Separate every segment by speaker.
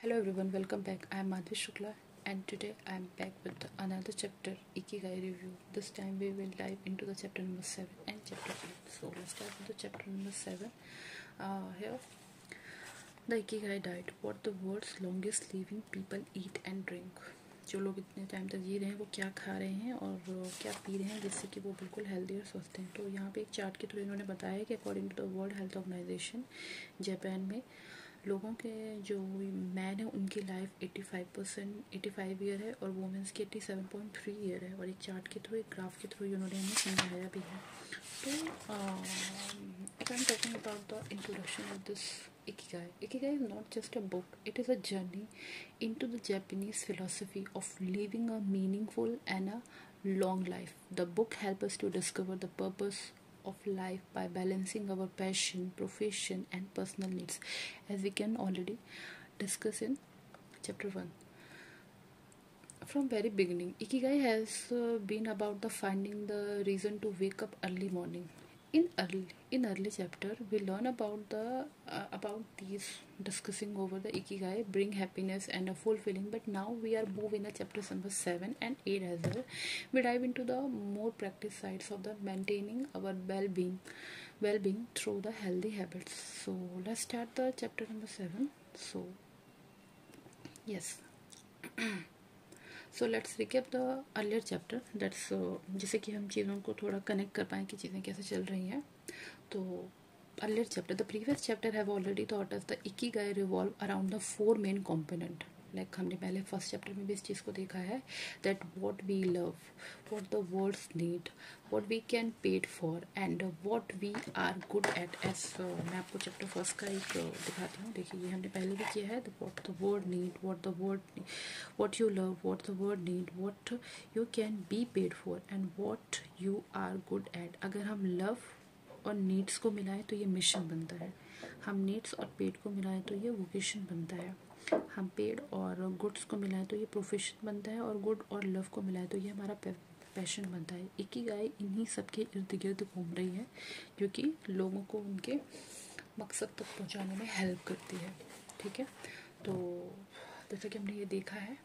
Speaker 1: Hello everyone, welcome back. I am Madhvi Shukla and today I am back with another chapter Ikigai review. This time we will dive into the chapter number 7 and chapter 8. So let's start with the chapter number 7. Here, the Ikigai diet. What the world's longest living people eat and drink. जो लोग इतने time तक जी रहे हैं वो क्या खा रहे हैं और क्या पी रहे हैं जिससे कि वो बिल्कुल हेल्दी और स्वस्थ हैं. तो यहाँ पे एक चार्ट के थ्रू इन्होंने बताया कि according to the World Health Organization Japan में लोगों के जो मैन है उनकी लाइफ 85 ईयर है और वुमेंस की 87.3 ईयर है. और एक चार्ट के थ्रू एक ग्राफ के थ्रू उन्होंने हमें समझाया भी है. तो if I'm talking about the introduction of this Ikigai is not just a book, it is a journey into the Japanese philosophy of living a meaningful and a long life. The book helps us to discover the purpose of life by balancing our passion, profession and personal needs, as we can already discuss in chapter 1. From very beginning, Ikigai has been about the finding the reason to wake up early morning. In early chapter, we learn about these discussing over the Ikigai bring happiness and a fulfilling. But now we are moving in chapters number 7 and 8 as well. We dive into the more practice sides of the maintaining our well-being through the healthy habits. So let's start the chapter number 7. So yes. So let's recap the earlier chapter that's जिससे कि हम चीज़ों को थोड़ा connect कर पाएँ कि चीज़ें कैसे चल रही हैं. तो earlier chapter the previous chapter have already thought us the Ikigai revolve around the 4 main component. Like हमने पहले फर्स्ट चैप्टर में भी इस चीज़ को देखा है that what we love, what the world's need, what we can paid for and what we are good at. As मैं आपको चैप्टर फर्स्ट का एक दिखाती हूँ. देखिए ये हमने पहले भी किया है. What the world need, what you love, what the world need, what you can be paid for and what you are good at. अगर हम लव और नीड्स को मिलाएं तो ये मिशन बनता है. हम नीड्स और पेड को मिलाएं तो ये वोकेशन बनता है. हम पेड और गुड्स को मिलाएं तो ये प्रोफेशन बनता है और गुड और लव को मिलाएं तो ये हमारा पैशन बनता है. इकिगाई इन्हीं सबके इर्द गिर्द घूम रही है जो कि लोगों को उनके मकसद तक पहुंचाने में हेल्प करती है. ठीक है. तो जैसा कि हमने ये देखा है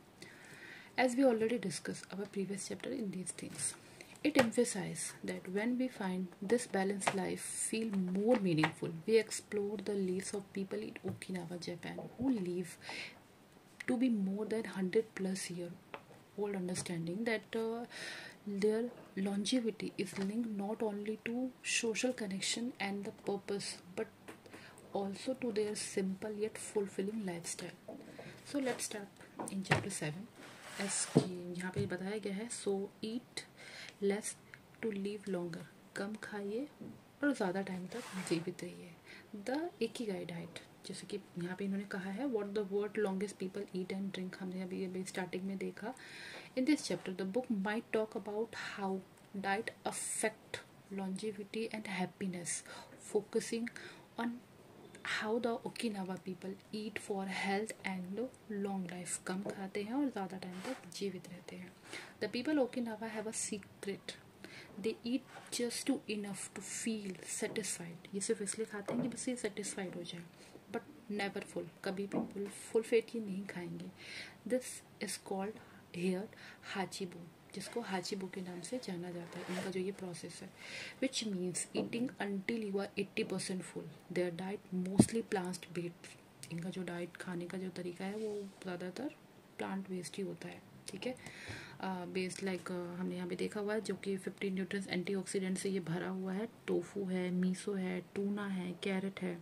Speaker 1: as we already discuss our previous chapter in these things. It emphasizes that when we find this balanced life feel more meaningful, we explore the lives of people in Okinawa, Japan, who live to be more than 100 plus year old, understanding that their longevity is linked not only to social connection and the purpose, but also to their simple yet fulfilling lifestyle. So let's start in chapter 7. as यहाँ पे बताया गया है so eat less to live longer, कम खाइए और ज़्यादा time तक जीवित रहिए. द इकिगाई डाइट जैसे कि यहाँ पे इन्होंने कहा है what the world longest people eat and drink. हमने अभी स्टार्टिंग में देखा. इन this chapter the book might talk about how diet affect longevity and happiness, focusing on how the Okinawa people eat for health and long life. कम खाते हैं और ज़्यादा time तक जीवित रहते हैं. The people Okinawa have a secret. They eat just to enough to feel satisfied. ये सिर्फ इसलिए खाते हैं कि बस ये satisfied हो जाए. But never full. कभी भी full पेट ये नहीं खाएंगे. This is called here हाचिबू, जिसको हाचिबू के नाम से जाना जाता है. इनका जो ये प्रोसेस है which means eating until you are 80% full. Their diet mostly plant based. इनका जो डाइट खाने का जो तरीका है वो ज़्यादातर प्लांट बेस्ड ही होता है. ठीक है. बेस्ड लाइक हमने यहाँ पे देखा हुआ है जो कि 15 न्यूट्रिएंट्स एंटीऑक्सीडेंट से ये भरा हुआ है. टोफू है, मीसो है, टूना है, कैरेट है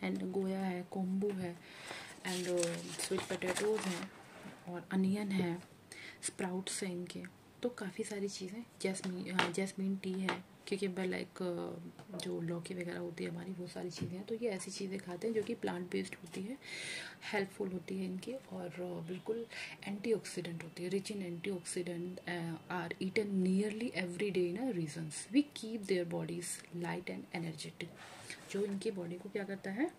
Speaker 1: एंड गोया है, कोम्बू है एंड स्वीट पोटैटोज हैं और अनियन है, स्प्राउट्स हैं इनके. तो काफ़ी सारी चीज़ें. जैस्मीन टी है क्योंकि लाइक जो लौकी वगैरह होती है हमारी वो सारी चीज़ें हैं. तो ये ऐसी चीज़ें खाते हैं जो कि प्लांट बेस्ड होती है, हेल्पफुल होती है इनकी और बिल्कुल एंटीऑक्सीडेंट होती है. Rich in antioxidant are eaten nearly every day in reasons we keep their bodies light and energetic. जो इनकी बॉडी को क्या करता है,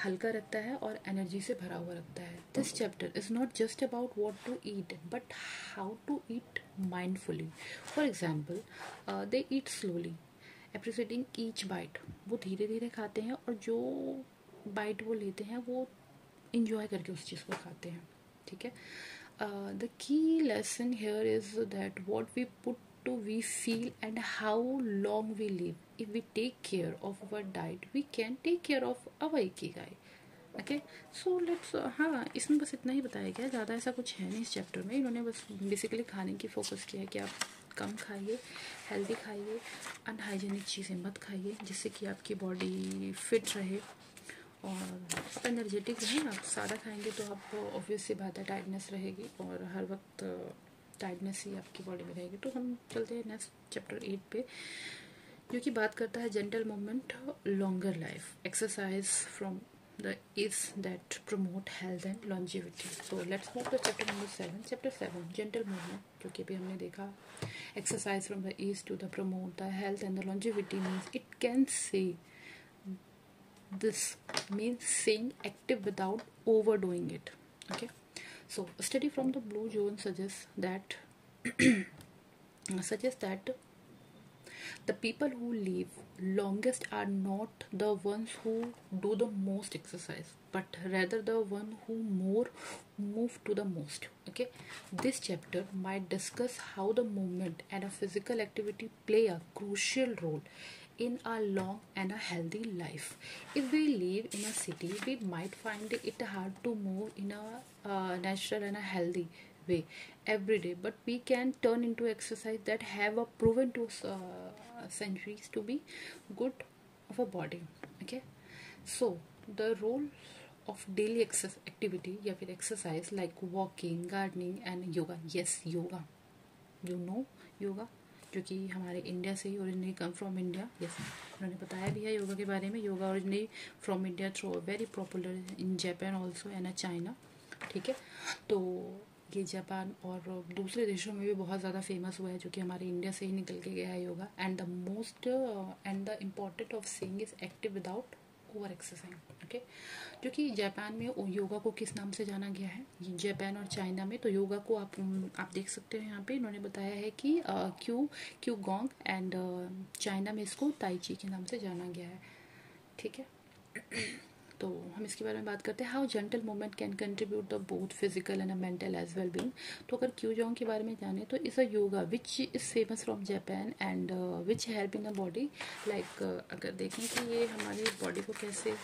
Speaker 1: हल्का रखता है और एनर्जी से भरा हुआ रखता है. This chapter is not just about what to eat but how to eat mindfully. For example they eat slowly appreciating each bite. वो धीरे धीरे खाते हैं और जो बाइट वो लेते हैं वो इंजॉय करके उस चीज़ को खाते हैं, ठीक है। The key lesson here is that what we put to we feel and how long we live. If we take care of our diet we can take care of our ikigai. Okay, so let's, हाँ इसमें बस इतना ही बताया गया, ज़्यादा ऐसा कुछ है नहीं इस चैप्टर में. इन्होंने बस बेसिकली खाने की फोकस किया है कि आप कम खाइए, हेल्दी खाइए, अनहाइजीनिक चीज़ें मत खाइए, जिससे कि आपकी बॉडी फिट रहे और एनर्जेटिक रहे. आप सादा खाएंगे तो आपको ऑब्वियस सी बात है टायर्डनेस रहेगी और हर वक्त टायर्डनेस ही आपकी बॉडी में रहेगी. तो हम चलते हैं नेक्स्ट चैप्टर 8 पे, जो कि बात करता है gentle movement, longer life, exercise from the is that promote health and longevity. So let's move to chapter number 7. Chapter 7, gentle movement, जो कि अभी हमने देखा, exercise from the east to the promote the health and the longevity means it can say this means saying active without overdoing it. Okay, so a study from the Blue Zone suggests that the people who live longest are not the ones who do the most exercise, but rather the one who more move to the most. Okay, this chapter might discuss how the movement and a physical activity play a crucial role in a long and a healthy life. If we live in a city, we might find it hard to move in a natural and a healthy way every day, but we can turn into exercise that have a proven to centuries to be good of a body. Okay, so the role of daily activity या फिर exercise like walking, gardening and yoga. Yes, yoga, you know yoga, जो कि हमारे India से ही originally come from India. Yes, उन्होंने बताया भी है योगा के बारे में. Yoga originally from India through very popular in Japan also and China. ठीक है, तो ये जापान और दूसरे देशों में भी बहुत ज़्यादा फेमस हुआ है, जो कि हमारे इंडिया से ही निकल के गया है yoga. And the most and the important of saying is active without over exercise. Okay, जो कि जापान में योगा को किस नाम से जाना गया है, जापान और चाइना में. तो योगा को आप देख सकते हो यहाँ पे इन्होंने बताया है कि क्यू गोंग एंड चाइना में इसको ताई ची के नाम से जाना गया है. ठीक है, तो हम इसके बारे में बात करते हैं. How gentle movement can contribute the both physical and mental as well being. तो अगर क्यू जोंग के बारे में जाने तो इस uh yoga which is famous from Japan and which help in the body. Like अगर देखें कि ये हमारी बॉडी को कैसे,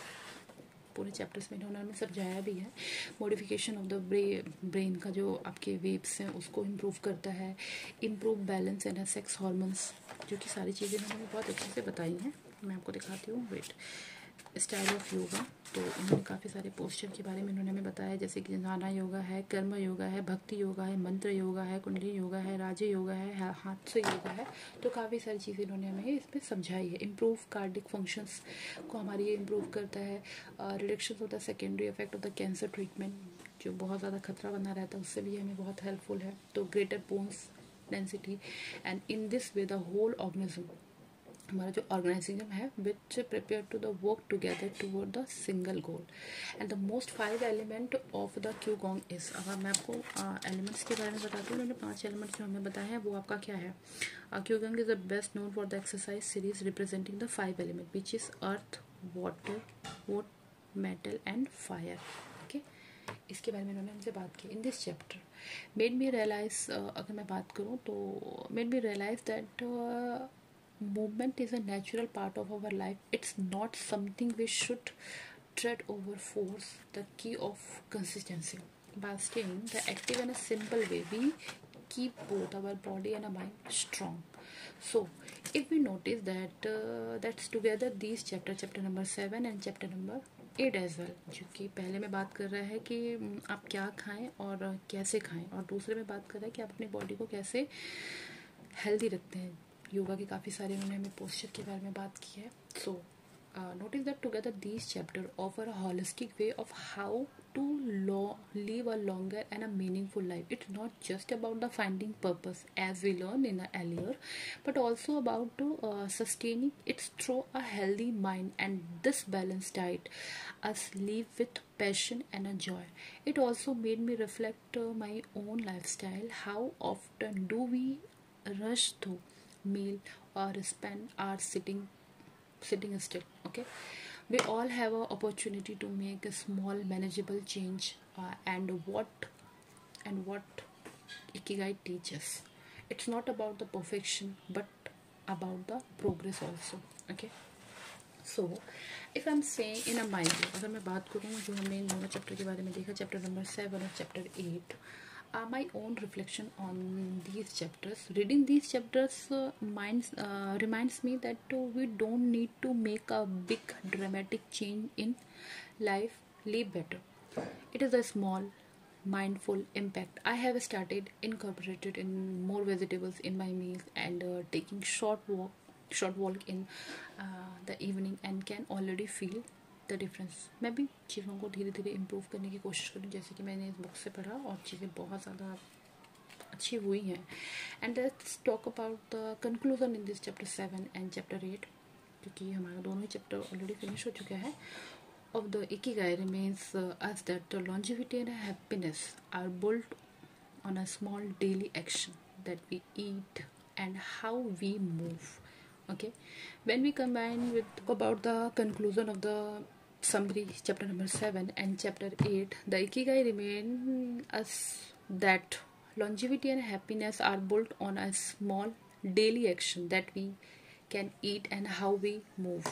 Speaker 1: पूरे चैप्टर्स में उन्होंने समझाया भी है. मॉडिफिकेशन ऑफ द ब्रेन का जो आपके वेव्स हैं उसको इम्प्रूव करता है. Improve balance and sex hormones, जो कि सारी चीज़ें उन्होंने बहुत अच्छे से बताई हैं. मैं आपको दिखाती हूँ. Wait, style of yoga. तो उन्होंने काफ़ी सारे पोस्चर के बारे में उन्होंने हमें बताया, जैसे कि ज्ञाना योगा है, कर्म योगा है, भक्ति योगा है, मंत्र योगा है, कुंडली योगा है, राज योगा है, हाथ से योगा है. तो काफ़ी सारी चीज़ें इन्होंने हमें इसमें समझाई है. इम्प्रूव कार्डिक फंक्शंस को हमारी ये इम्प्रूव करता है. Reduction of the secondary effect of the cancer treatment, जो बहुत ज़्यादा खतरा बना रहता है, उससे भी हमें बहुत हेल्पफुल है. तो greater bones density and in this way the whole organism, हमारा जो ऑर्गेनाइजिज्म है, which prepare to the work together toward the single goal. And the most 5 element of the qigong is. अगर मैं आपको elements के बारे में बताती हूँ, उन्होंने 5 एलिमेंट्स जो हमें बताए हैं वो आपका क्या है. Qigong is the best known for the exercise series representing the 5 element which is earth, water, wood, metal and fire. Okay, इसके बारे में उन्होंने हमसे बात की. In this chapter made me realise, अगर मैं बात करूँ तो made me realise that movement is a natural part of our life. It's not something we should tread over force. The key of consistency. By staying the active in a simple way, we keep both our body and our mind strong. So if we notice that that's together these chapter number 7 and chapter number 8 as well, जो कि पहले में बात कर रहा है कि आप क्या खाएं और कैसे खाएं, और दूसरे में बात कर रहा है कि आप अपनी बॉडी को कैसे हेल्दी रखते हैं. योगा के काफ़ी सारे उन्होंने हमें पोस्चर के बारे में बात की है. So notice that together these chapter offer a holistic way of how to live a longer and a meaningful life. It's not just about the finding purpose as we learned in the earlier, but also about sustaining it through a healthy mind, and this balanced diet us live with passion and a joy. It also made me reflect my own lifestyle. How often do we rush through meal or spend hours sitting still. Okay, We all have an opportunity to make a small manageable change, and what Ikigai teaches. It's not about the perfection but about the progress also. Okay, so if I'm saying in a my view, अगर मैं बात करूँ जो हमने इन दोनों chapter के बारे में देखा, चैप्टर नंबर 7 और chapter 8, my own reflection on these chapters. Reading these chapters reminds me that we don't need to make a big dramatic change in life. Live better. It is a small mindful impact. I have started incorporated in more vegetables in my meals and taking short walk in the evening and can already feel the difference. मैं भी चीज़ों को धीरे धीरे improve करने की कोशिश करूँ, जैसे कि मैंने इस बुक से पढ़ा और चीज़ें बहुत ज़्यादा अच्छी हुई हैं. And let's talk about the conclusion in this chapter 7 and chapter 8, क्योंकि हमारा दोनों ही चैप्टर ऑलरेडी फिनिश हो चुका है. Of the Ikigai remains us that longevity and happiness are built on a small daily action that we eat and how we move. Okay, when we combine with about the conclusion of the summary chapter number 7 and chapter 8, the ikigai remain us that longevity and happiness are built on a small daily action that we can eat and how we move.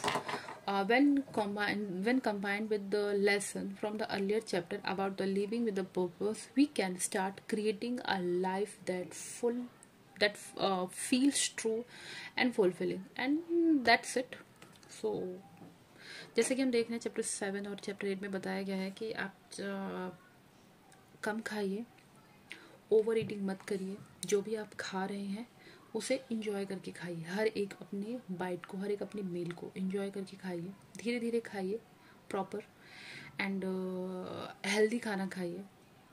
Speaker 1: When combined with the lesson from the earlier chapter about the living with the purpose, we can start creating a life that feels true and fulfilling. And that's it. So जैसे कि हम देख रहे हैं chapter 7 और chapter 8 में बताया गया है कि आप कम खाइए, ओवर ईटिंग मत करिए, जो भी आप खा रहे हैं उसे इंजॉय करके खाइए. हर एक अपने बाइट को, हर एक अपनी मील को इंजॉय करके खाइए, धीरे धीरे खाइए, प्रॉपर एंड हेल्दी खाना खाइए.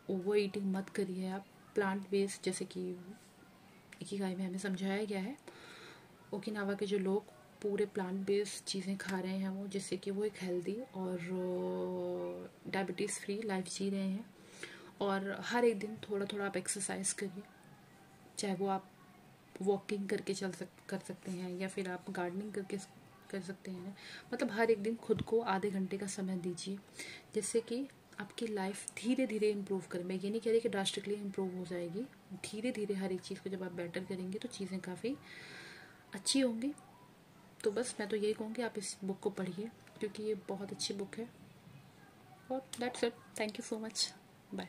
Speaker 1: ओवर ईटिंग मत करिए आप. प्लांट बेस्ड, जैसे कि इकिगाई में हमें समझाया गया है, ओकिनावा के जो लोग पूरे प्लांट बेस्ड चीज़ें खा रहे हैं वो, जिससे कि वो एक हेल्दी और डायबिटीज़ फ्री लाइफ जी रहे हैं. और हर एक दिन थोड़ा थोड़ा आप एक्सरसाइज करिए, चाहे वो आप वॉकिंग करके कर सकते हैं या फिर आप गार्डनिंग करके कर सकते हैं. मतलब हर एक दिन खुद को आधे घंटे का समय दीजिए, जिससे कि आपकी लाइफ धीरे धीरे इम्प्रूव करे. मैं ये नहीं कह रही कि ड्रास्टिकली इम्प्रूव हो जाएगी. धीरे धीरे हर एक चीज़ को जब आप बेटर करेंगे तो चीज़ें काफ़ी अच्छी होंगी. तो बस मैं तो यही कहूँगी आप इस बुक को पढ़िए, क्योंकि ये बहुत अच्छी बुक है. और that's it. Thank you so much. Bye.